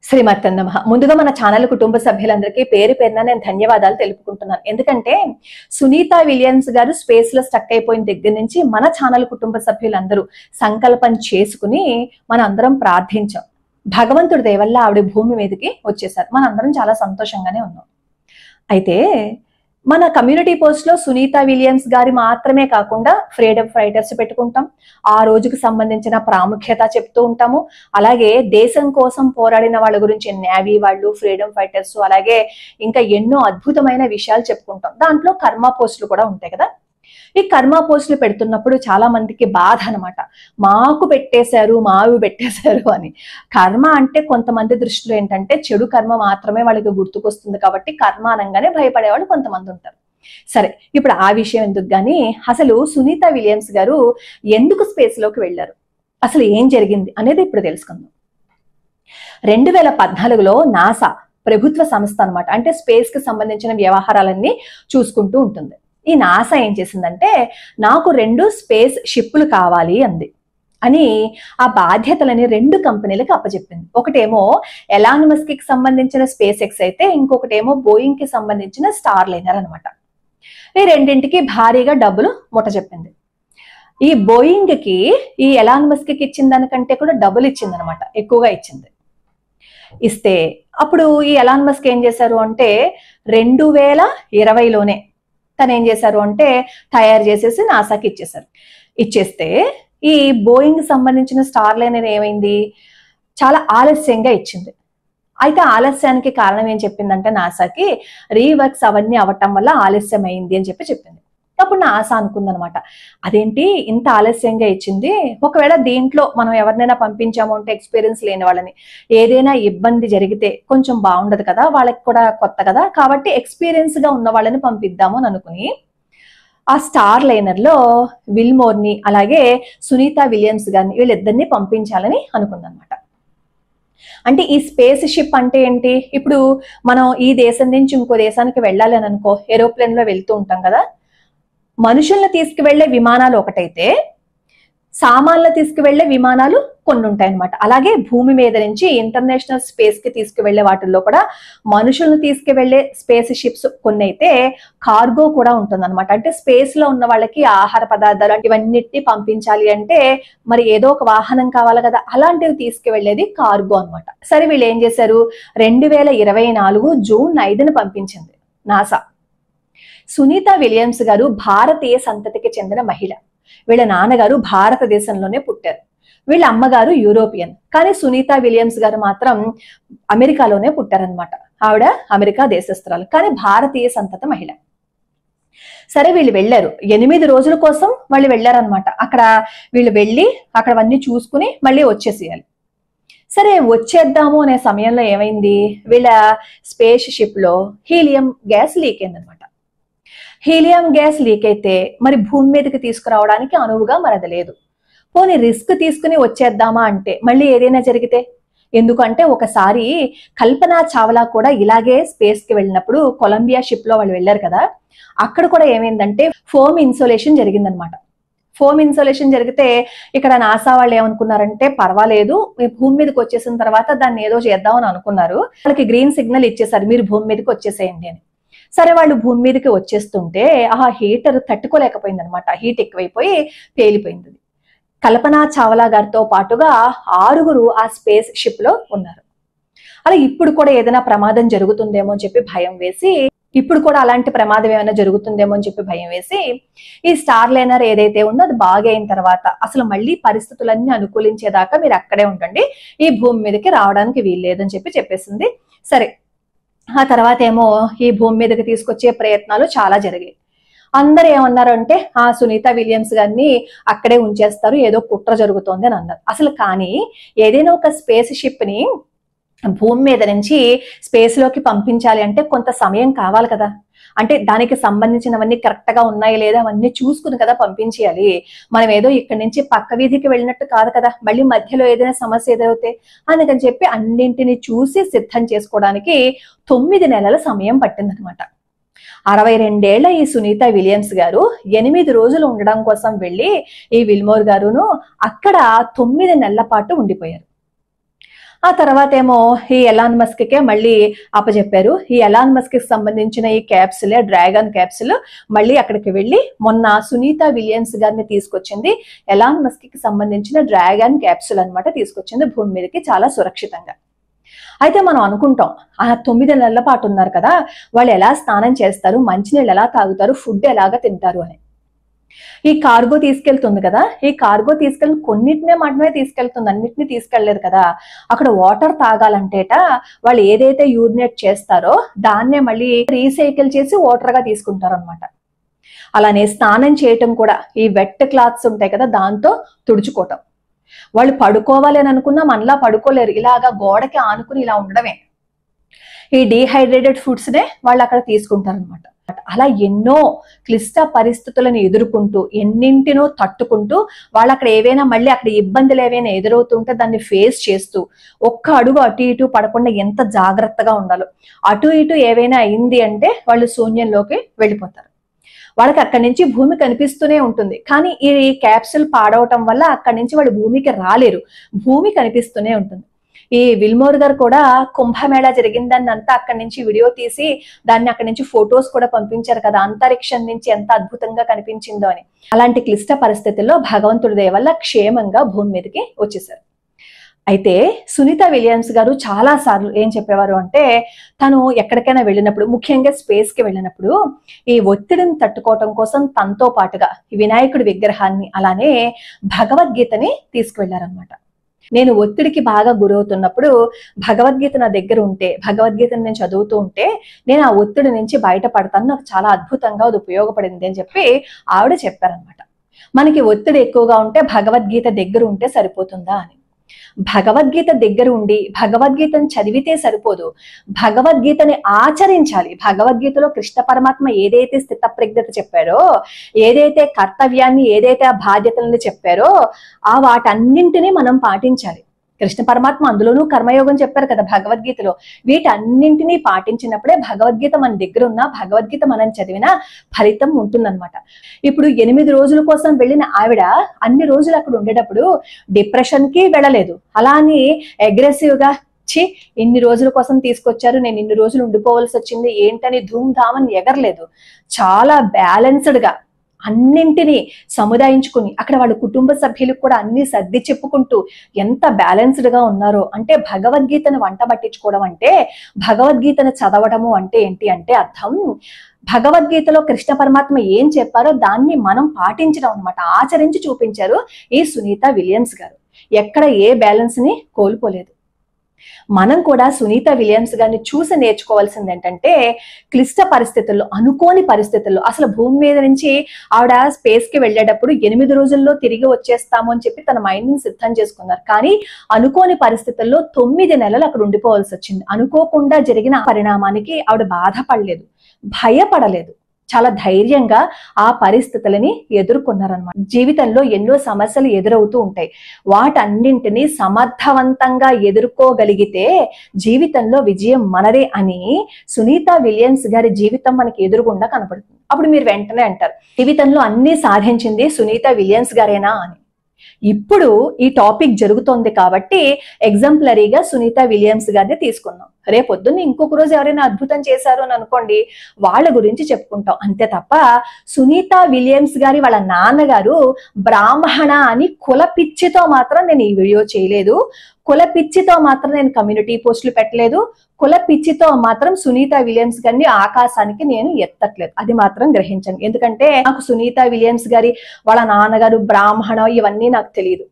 శ్రీమతి నమః. ముందుగా మన ఛానల్ కుటుంబ సభ్యులందరికీ పేరు పేరున నేను ధన్యవాదాలు తెలుపుకుంటున్నాను. ఎందుకంటే సునీత విలియమ్స్ గారు స్పేస్ లో స్టక్ అయిపోయిన దగ్గర నుంచి మన ఛానల్ కుటుంబ సభ్యులందరూ సంకల్పం చేసుకుని మన అందరం ప్రార్థించాం. భగవంతుడి దయ వల్ల ఆవిడ భూమి మీదకి వచ్చేసారు. మన అందరం చాలా సంతోషంగానే ఉన్నాం. అయితే మన కమ్యూనిటీ పోస్ట్ లో సునీత విలియమ్స్ గారి మాత్రమే కాకుండా ఫ్రీడమ్ ఫైటర్స్ పెట్టుకుంటాం. ఆ రోజుకు సంబంధించిన ప్రాముఖ్యత చెప్తూ ఉంటాము. అలాగే దేశం కోసం పోరాడిన వాళ్ళ గురించి నేవీ వాళ్ళు, ఫ్రీడమ్ ఫైటర్స్, అలాగే ఇంకా ఎన్నో అద్భుతమైన విషయాలు చెప్పుకుంటాం. దాంట్లో కర్మ పోస్టులు కూడా ఉంటాయి కదా. ఈ కర్మ పోస్టులు పెడుతున్నప్పుడు చాలా మందికి బాధ అనమాట. మాకు పెట్టేశారు, మావి పెట్టేశారు అని. కర్మ అంటే కొంతమంది దృష్టిలో ఏంటంటే చెడు కర్మ మాత్రమే వాళ్ళకి గుర్తుకొస్తుంది కాబట్టి కర్మ అనగానే భయపడేవాళ్ళు కొంతమంది ఉంటారు. సరే, ఇప్పుడు ఆ విషయం ఎందుకు గాని, అసలు సునీత విలియమ్స్ గారు ఎందుకు స్పేస్ లోకి వెళ్ళారు, అసలు ఏం జరిగింది అనేది ఇప్పుడు తెలుసుకుందాం. 2014లో నాసా ప్రభుత్వ సంస్థ అనమాట, అంటే స్పేస్ కి సంబంధించిన వ్యవహారాలన్నీ చూసుకుంటూ ఉంటుంది. ఈ నాసా ఏం చేసిందంటే, నాకు 2 స్పేస్ షిప్లు కావాలి అంది అని ఆ బాధ్యతలని 2 కంపెనీలకు అప్పచెప్పింది. ఒకటేమో ఎలాన్ మస్క్ కి సంబంధించిన స్పేస్ ఎక్స్ అయితే, ఇంకొకటేమో బోయింగ్ కి సంబంధించిన స్టార్ లైనర్ అనమాట. ఈ రెండింటికి భారీగా డబ్బులు ముట్ట చెప్పింది. ఈ బోయింగ్ కి ఈ ఎలాన్ మస్క్ కి ఇచ్చిన దానికంటే కూడా డబ్బులు ఇచ్చింది అనమాట, ఎక్కువగా ఇచ్చింది. ఇస్తే అప్పుడు ఈ ఎలాన్ మస్క్ ఏం చేశారు అంటే 2020లోనే తను ఏం చేశారు అంటే తయారు చేసేసి నాసాకి ఇచ్చేశారు. ఇచ్చేస్తే ఈ బోయింగ్ సంబంధించిన స్టార్ లైనర్ ఏమైంది, చాలా ఆలస్యంగా ఇచ్చింది. అయితే ఆలస్యానికి కారణం ఏం చెప్పిందంటే నాసాకి రీవర్క్స్ అవన్నీ అవటం వల్ల ఆలస్యం అయింది అని చెప్పింది. అప్పుడు నాసా అనుకుందనమాట, అదేంటి ఇంత ఆలస్యంగా ఇచ్చింది, ఒకవేళ దీంట్లో మనం ఎవరినైనా పంపించాము అంటే ఎక్స్పీరియన్స్ లేని వాళ్ళని, ఏదైనా ఇబ్బంది జరిగితే కొంచెం బాగుండదు కదా, వాళ్ళకి కూడా కొత్త కదా, కాబట్టి ఎక్స్పీరియన్స్ గా ఉన్న వాళ్ళని పంపిద్దాము అని అనుకుని ఆ స్టార్ లైనర్ లో విల్మోర్ ని అలాగే సునీత విలియమ్స్ గారిని వీళ్ళిద్దరిని పంపించాలని అనుకుందనమాట. అంటే ఈ స్పేస్ షిప్ అంటే ఏంటి, ఇప్పుడు మనం ఈ దేశం నుంచి ఇంకో దేశానికి వెళ్ళాలి అని అనుకో, ఏరోప్లేన్ లో వెళ్తూ ఉంటాం కదా. మనుషుల్ని తీసుకువెళ్లే విమానాలు ఒకటైతే సామాన్లు తీసుకువెళ్లే విమానాలు కొన్ని ఉంటాయి అనమాట. అలాగే భూమి మీద నుంచి ఇంటర్నేషనల్ స్పేస్ కి తీసుకువెళ్లే వాటిల్లో కూడా మనుషుల్ని తీసుకువెళ్లే స్పేస్ షిప్స్ కొన్ని అయితే కార్గో కూడా ఉంటుందన్నమాట. అంటే స్పేస్ లో ఉన్న వాళ్ళకి ఆహార పదార్థాలు ఇవన్నిటిని పంపించాలి అంటే మరి ఏదో ఒక వాహనం కావాలి కదా, అలాంటివి తీసుకువెళ్లేది కార్గో అనమాట. సరే, వీళ్ళు ఏం చేశారు, 2024 జూన్ 5న పంపించింది నాసా. సునీత విలియమ్స్ గారు భారతీయ సంతతికి చెందిన మహిళ. వీళ్ళ నాన్నగారు భారతదేశంలోనే పుట్టారు, వీళ్ళ అమ్మగారు యూరోపియన్. కానీ సునీత విలియమ్స్ గారు మాత్రం అమెరికాలోనే పుట్టారనమాట. ఆవిడ అమెరికా దేశస్తురాలు, కానీ భారతీయ సంతతి మహిళ. సరే, వీళ్ళు వెళ్ళారు, 8 రోజుల కోసం వాళ్ళు వెళ్ళారనమాట. అక్కడ వీళ్ళు వెళ్ళి అక్కడవన్నీ చూసుకుని మళ్ళీ వచ్చేసేయాలి. సరే, వచ్చేద్దాము అనే సమయంలో ఏమైంది, వీళ్ళ స్పేస్ షిప్ లో హీలియం గ్యాస్ లీక్ అయిందనమాట. హీలియం గ్యాస్ లీక్ అయితే మరి భూమి మీదకి తీసుకురావడానికి అనువుగా మరది లేదు. పోనీ రిస్క్ తీసుకుని వచ్చేద్దామా అంటే మళ్ళీ ఏదైనా జరిగితే, ఎందుకంటే ఒకసారి కల్పనా చావ్లా కూడా ఇలాగే స్పేస్ కి వెళ్ళినప్పుడు కొలంబియా షిప్ లో వాళ్ళు వెళ్ళారు కదా, అక్కడ కూడా ఏమైందంటే ఫోమ్ ఇన్సోలేషన్ జరిగిందనమాట. ఫోమ్ ఇన్సోలేషన్ జరిగితే ఇక్కడ నాసా వాళ్ళు ఏమనుకున్నారంటే పర్వాలేదు, భూమి మీదకి వచ్చేసిన తర్వాత దాన్ని ఏదో చేద్దామని అనుకున్నారు. వాళ్ళకి గ్రీన్ సిగ్నల్ ఇచ్చేసారు, మీరు భూమి మీదకి వచ్చేసేయండి అని. సరే, వాళ్ళు భూమి మీదకి వచ్చేస్తుంటే ఆ హీటర్ తట్టుకోలేకపోయింది అనమాట. హీట్ ఎక్కువైపోయి పేలిపోయింది. కల్పనా చావ్లా గారితో పాటుగా 6 ఆ స్పేస్ షిప్ లో ఉన్నారు. అలా ఇప్పుడు కూడా ఏదైనా ప్రమాదం జరుగుతుందేమో అని చెప్పి భయం వేసి, ఇప్పుడు కూడా అలాంటి ప్రమాదం ఏమైనా జరుగుతుందేమో అని చెప్పి భయం వేసి ఈ స్టార్ లైనర్ ఏదైతే ఉందో అది బాగా అయిన తర్వాత అసలు మళ్ళీ పరిస్థితులన్నీ అనుకూలించేదాకా మీరు అక్కడే ఉండండి, ఈ భూమి మీదకి రావడానికి వీల్లేదని చెప్పేసింది. సరే, ఆ తర్వాత ఏమో ఈ భూమి మీదకి తీసుకొచ్చే ప్రయత్నాలు చాలా జరిగాయి. అందరు ఏమన్నారు అంటే ఆ సునీత విలియమ్స్ గారిని అక్కడే ఉంచేస్తారు, ఏదో కుట్ర జరుగుతోంది అని అన్నారు. అసలు కానీ ఏదైనా ఒక స్పేస్ షిప్ ని భూమి మీద నుంచి స్పేస్ లోకి పంపించాలి అంటే కొంత సమయం కావాలి కదా. అంటే దానికి సంబంధించినవన్నీ కరెక్ట్ గా ఉన్నాయో లేదా అవన్నీ చూసుకుని కదా పంపించేయాలి. మనం ఏదో ఇక్కడి నుంచి పక్క వీధికి వెళ్ళినట్టు కాదు కదా, మళ్ళీ మధ్యలో ఏదైనా సమస్య ఎదురవుతే. అందుకని చెప్పి అన్నింటినీ చూసి సిద్ధం చేసుకోవడానికి 9 నెలల సమయం పట్టిందనమాట. 62 ఏళ్ల ఈ సునీత విలియమ్స్ గారు 8 రోజులు ఉండడం కోసం వెళ్ళి ఈ విల్మోర్ గారును అక్కడ 9 నెలల పాటు ఉండిపోయారు. ఆ తర్వాత ఏమో ఈ ఎలాన్ మస్క్ కే మళ్ళీ అప్పచెప్పారు. ఈ ఎలాన్ మస్క్ కి సంబంధించిన ఈ క్యాప్సుల్, డ్రాగన్ క్యాప్సుల్ మళ్ళీ అక్కడికి వెళ్ళి మొన్న సునీత విలియమ్స్ గారిని తీసుకొచ్చింది. ఎలాన్ మస్క్ కి సంబంధించిన డ్రాగన్ క్యాప్సుల్ అన్నమాట తీసుకొచ్చింది భూమి మీదకి చాలా సురక్షితంగా. అయితే మనం అనుకుంటాం ఆ 9 నెలల పాటు ఉన్నారు కదా, వాళ్ళు ఎలా స్నానం చేస్తారు, మంచినీళ్ళు ఎలా తాగుతారు, ఫుడ్ ఎలాగా తింటారు అని. ఈ కార్గో తీసుకెళ్తుంది కదా, ఈ కార్గో తీసుకెళ్ళి కొన్నిటినే మాత్రమే తీసుకెళ్తుంది, అన్నిటిని తీసుకెళ్లేదు కదా. అక్కడ వాటర్ తాగాలంటేట వాళ్ళు ఏదైతే యూరినేట్ చేస్తారో దాన్నే మళ్ళీ రీసైకిల్ చేసి వాటర్ గా తీసుకుంటారు అనమాట. అలానే స్నానం చేయటం కూడా ఈ వెట్ క్లాత్స్ ఉంటాయి కదా దాంతో తుడుచుకోవటం. వాళ్ళు పడుకోవాలి అని అనుకున్నా మనలా పడుకోలేరు, ఇలాగా గోడకి ఆనుకుని ఇలా ఉండడమే. ఈ డీహైడ్రేటెడ్ ఫుడ్స్ నే వాళ్ళు అక్కడ తీసుకుంటారు అనమాట. అలా ఎన్నో క్లిష్ట పరిస్థితులను ఎదుర్కొంటూ ఎన్నింటినో తట్టుకుంటూ వాళ్ళు అక్కడ ఏవైనా మళ్ళీ అక్కడ ఇబ్బందులు ఏవైనా ఎదురవుతుంటే దాన్ని ఫేస్ చేస్తూ ఒక్క అడుగు అటు ఇటు పడకుండా ఎంత జాగ్రత్తగా ఉండాలో. అటు ఇటు ఏవైనా అయింది అంటే వాళ్ళు శూన్యంలోకి వెళ్ళిపోతారు. వాళ్ళకి అక్కడి నుంచి భూమి కనిపిస్తూనే ఉంటుంది, కానీ ఈ క్యాప్సుల్ పాడవటం వల్ల అక్కడి నుంచి వాళ్ళు భూమికి రాలేరు, భూమి కనిపిస్తూనే ఉంటుంది. ఈ విల్మోర్ గారు కూడా కుంభమేళా జరిగిందని అంతా అక్కడి నుంచి వీడియో తీసి దాన్ని అక్కడి నుంచి ఫొటోస్ కూడా పంపించారు కదా, అంతరిక్షం నుంచి ఎంత అద్భుతంగా కనిపించిందో అని. అలాంటి క్లిష్ట పరిస్థితుల్లో భగవంతుడి దయ వల్ల క్షేమంగా భూమి మీదకి వచ్చేసారు. అయితే సునీత విలియమ్స్ గారు చాలా సార్లు ఏం చెప్పేవారు అంటే, తను ఎక్కడికైనా వెళ్ళినప్పుడు, ముఖ్యంగా స్పేస్ కి వెళ్ళినప్పుడు ఈ ఒత్తిడిని తట్టుకోవటం కోసం తనతో పాటుగా ఈ వినాయకుడి విగ్రహాన్ని అలానే భగవద్గీతని తీసుకువెళ్లారనమాట. నేను ఒత్తిడికి బాగా గురవుతున్నప్పుడు భగవద్గీత నా దగ్గర ఉంటే, భగవద్గీతను నేను చదువుతూ ఉంటే నేను ఆ ఒత్తిడి నుంచి బయటపడతాను, నాకు చాలా అద్భుతంగా అది ఉపయోగపడింది అని చెప్పి ఆవిడ చెప్పారనమాట. మనకి ఒత్తిడి ఎక్కువగా ఉంటే భగవద్గీత దగ్గర ఉంటే సరిపోతుందా అని. భగవద్గీత దగ్గర ఉండి భగవద్గీతను చదివితే సరిపోదు, భగవద్గీతని ఆచరించాలి. భగవద్గీతలో కృష్ణ పరమాత్మ ఏదైతే స్థితప్రజ్ఞత చెప్పారో, ఏదైతే కర్తవ్యాన్ని, ఏదైతే ఆ బాధ్యతలను చెప్పారో ఆ వాటన్నింటినీ మనం పాటించాలి. కృష్ణ పరమాత్మ అందులోనూ కర్మయోగం చెప్పారు కదా భగవద్గీతలో. వీటన్నింటినీ పాటించినప్పుడే భగవద్గీత మన దగ్గర ఉన్న, భగవద్గీత మనం చదివిన ఫలితం ఉంటుందన్నమాట. ఇప్పుడు 8 రోజుల కోసం వెళ్ళిన ఆవిడ అన్ని రోజులు అక్కడ ఉండేటప్పుడు డిప్రెషన్ కి వెళ్ళలేదు, అలా అని అగ్రెసివ్ గా ఇన్ని రోజుల కోసం తీసుకొచ్చారు, నేను ఇన్ని రోజులు ఉండిపోవలసి వచ్చింది ఏంటని ధూమ్ ధామని ఎగరలేదు. చాలా బ్యాలెన్స్డ్ గా అన్నింటినీ సముదాయించుకుని అక్కడ వాళ్ళ కుటుంబ సభ్యులకు కూడా అన్ని సర్ది చెప్పుకుంటూ ఎంత బ్యాలెన్స్డ్ గా ఉన్నారో. అంటే భగవద్గీతను వంట పట్టించుకోవడం అంటే, భగవద్గీతను చదవడము అంటే ఏంటి అంటే అర్థం, భగవద్గీతలో కృష్ణ పరమాత్మ ఏం చెప్పారో దాన్ని మనం పాటించడం అనమాట, ఆచరించి చూపించారు ఈ సునీత విలియమ్స్ గారు. ఎక్కడ ఏ బ్యాలెన్స్ ని కోల్పోలేదు. మనం కూడా సునీత విలియమ్స్ గారిని చూసి నేర్చుకోవాల్సింది ఏంటంటే, క్లిష్ట పరిస్థితుల్లో, అనుకోని పరిస్థితుల్లో, అసలు భూమి మీద నుంచి ఆవిడ స్పేస్ కి వెళ్ళేటప్పుడు 8 రోజుల్లో తిరిగి వచ్చేస్తాము అని చెప్పి తన మైండ్ ని సిద్ధం చేసుకున్నారు. కానీ అనుకోని పరిస్థితుల్లో 9 నెలలు అక్కడ ఉండిపోవాల్సి వచ్చింది. అనుకోకుండా జరిగిన పరిణామానికి ఆవిడ బాధపడలేదు, భయపడలేదు, చాలా ధైర్యంగా ఆ పరిస్థితులని ఎదుర్కొన్నారనమాట. జీవితంలో ఎన్నో సమస్యలు ఎదురవుతూ ఉంటాయి, వాటన్నింటినీ సమర్థవంతంగా ఎదుర్కోగలిగితే జీవితంలో విజయం మనదే అని సునీత విలియమ్స్ గారి జీవితం మనకి ఎదురుగుండా కనపడుతుంది. అప్పుడు మీరు వెంటనే అంటారు, జీవితంలో అన్ని సాధించింది సునీత విలియమ్స్ గారేనా అని. ఇప్పుడు ఈ టాపిక్ జరుగుతోంది కాబట్టి ఎగ్జాంపులరీగా సునీత విలియమ్స్ గారిని తీసుకున్నాం. రేపొద్దున్న ఇంకొక రోజు ఎవరైనా అద్భుతం చేశారు అని అనుకోండి, వాళ్ళ గురించి చెప్పుకుంటాం అంతే తప్ప సునీత విలియమ్స్ గారి వాళ్ళ నాన్నగారు బ్రాహ్మణ అని కుల పిచ్చితో మాత్రం నేను ఈ వీడియో చేయలేదు, కుల పిచ్చితో మాత్రం నేను కమ్యూనిటీ పోస్టులు పెట్టలేదు, కుల పిచ్చితో మాత్రం సునీత విలియమ్స్ గారిని ఆకాశానికి నేను ఎత్తట్లేదు, అది మాత్రం గ్రహించండి. ఎందుకంటే నాకు సునీత విలియమ్స్ గారి వాళ్ళ నాన్నగారు బ్రాహ్మణ ఇవన్నీ నాకు తెలియదు.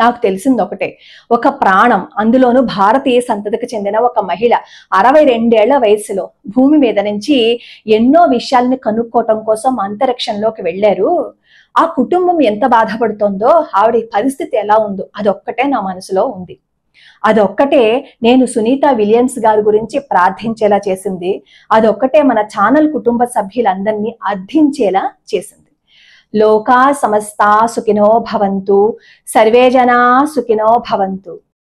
నాకు తెలిసింది ఒకటే, ఒక ప్రాణం, అందులోనూ భారతీయ సంతతికి చెందిన ఒక మహిళ 62 ఏళ్ల వయసులో భూమి మీద నుంచి ఎన్నో విషయాల్ని కనుక్కోవటం కోసం అంతరిక్షంలోకి వెళ్ళారు. ఆ కుటుంబం ఎంత బాధపడుతోందో, ఆవిడ పరిస్థితి ఎలా ఉందో అదొక్కటే నా మనసులో ఉంది. అదొక్కటే నేను సునీత విలియమ్స్ గారి గురించి ప్రార్థించేలా చేసింది. అదొక్కటే మన ఛానల్ కుటుంబ సభ్యులందరినీ అర్థించేలా చేసింది. లోకా సమస్తా సుఖినో భవంతు, సర్వే జనా సుఖినో భవంతు.